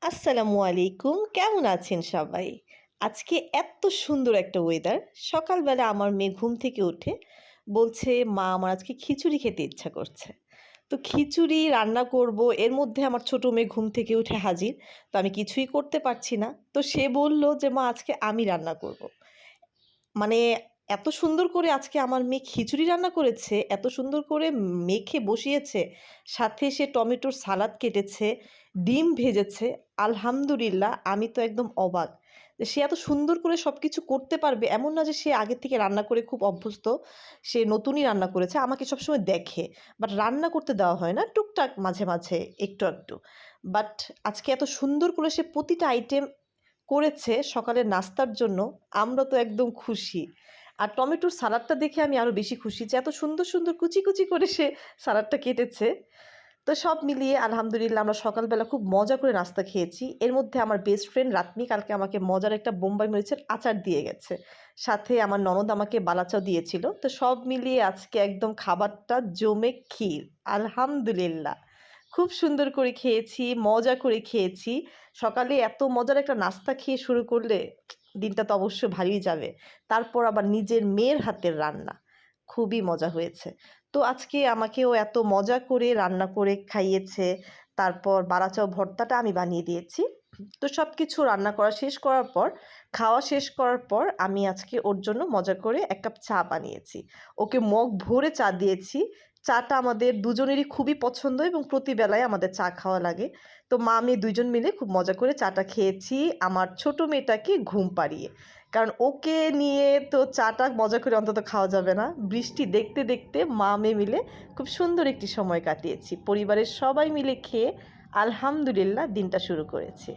আসসালামু আলাইকুম। কেমন আছেন সবাই? আজকে এত সুন্দর একটা ওয়েদার। সকালবেলা আমার মেয়ে ঘুম থেকে উঠে বলছে, "মা আমার আজকে খিচুড়ি খেতে ইচ্ছা করছে।" তো খিচুড়ি রান্না করব। এর মধ্যে আমার ছোট মেয়ে ঘুম থেকে উঠে হাজির। তো আমি কিছুই করতে পারছি না। তো সে বলল যে, "মা আজকে আমি রান্না করব।" মানে এত সুন্দর করে আজকে আমার মেয়ে খিচুড়ি রান্না করেছে, এত সুন্দর করে মেখে বসিয়েছে। সাথে সে টমেটোর সালাদ কেটেছে, ডিম ভেজেছে। আলহামদুলিল্লাহ আমি তো একদম অবাক। যে সে এত সুন্দর করে সবকিছু করতে পারবে এমন না যে সে আগে থেকে রান্না করে খুব অভ্যস্ত। সে নতুনই রান্না করেছে। আমাকে সবসময় দেখে। বাট রান্না করতে দেওয়া হয় না। টুকটাক মাঝে, মাঝে একটু, একটু। বাট আজকে এত সুন্দর করে সে প্রতিটা আইটেম করেছে সকালের নাস্তার জন্য। আমরা তো একদম খুশি। আর টমেটোর সালাদটা দেখে আমি আরো বেশি খুশি যে এত সুন্দর, সুন্দর কুচি, কুচি করে সে সালাদটা কেটেছে। তো সব মিলিয়ে আলহামদুলিল্লাহ আমরা সকালবেলা খুব মজা করে নাস্তা খেয়েছি। এর মধ্যে আমার বেস্ট ফ্রেন্ড রাতমি কালকে আমাকে মজার একটা বোম্বাই মরিচের আচার দিয়ে গেছে। সাথে আমার ননদ আমাকে বালাচাও দিয়েছিল। তো সব মিলিয়ে আজকে একদম খাবারটা জমে ক্ষীর। আলহামদুলিল্লাহ। খুব সুন্দর করে খেয়েছি, মজা করে খেয়েছি। সকালে এত মজার একটা নাস্তা খেয়ে শুরু করলে দিনটা তো অবশ্যই ভালোই যাবে। তারপর আবার নিজের মেয়ের হাতের রান্না। খুবই মজা হয়েছে। তো আজকে আমাকেও এত মজা করে রান্না করে খাইয়েছে। তারপর বালাচাও ভর্তাটা আমি বানিয়ে দিয়েছি। তো সবকিছু রান্না করা শেষ করার পর, খাওয়া শেষ করার পর আমি আজকে ওর জন্য মজা করে ১ কাপ চা বানিয়েছি। ওকে মগ ভরে চা দিয়েছি। চাটা আমাদের দুজনেরই খুবই পছন্দ এবং প্রতিবেলায় আমাদের চা খাওয়া লাগে। তো মা-মেয়ে ২ জন মিলে খুব মজা করে চাটা খেয়েছি আমার ছোট মেয়েটাকে ঘুম পাড়িয়ে। কারণ ওকে নিয়ে তো চাটা মজা করে অন্তত খাওয়া যাবে না। বৃষ্টি দেখতে, দেখতে মা-মেয়ে মিলে খুব সুন্দর একটি সময় কাটিয়েছি। পরিবারের সবাই মিলে খেয়ে আলহামদুলিল্লাহ দিনটা শুরু করেছি।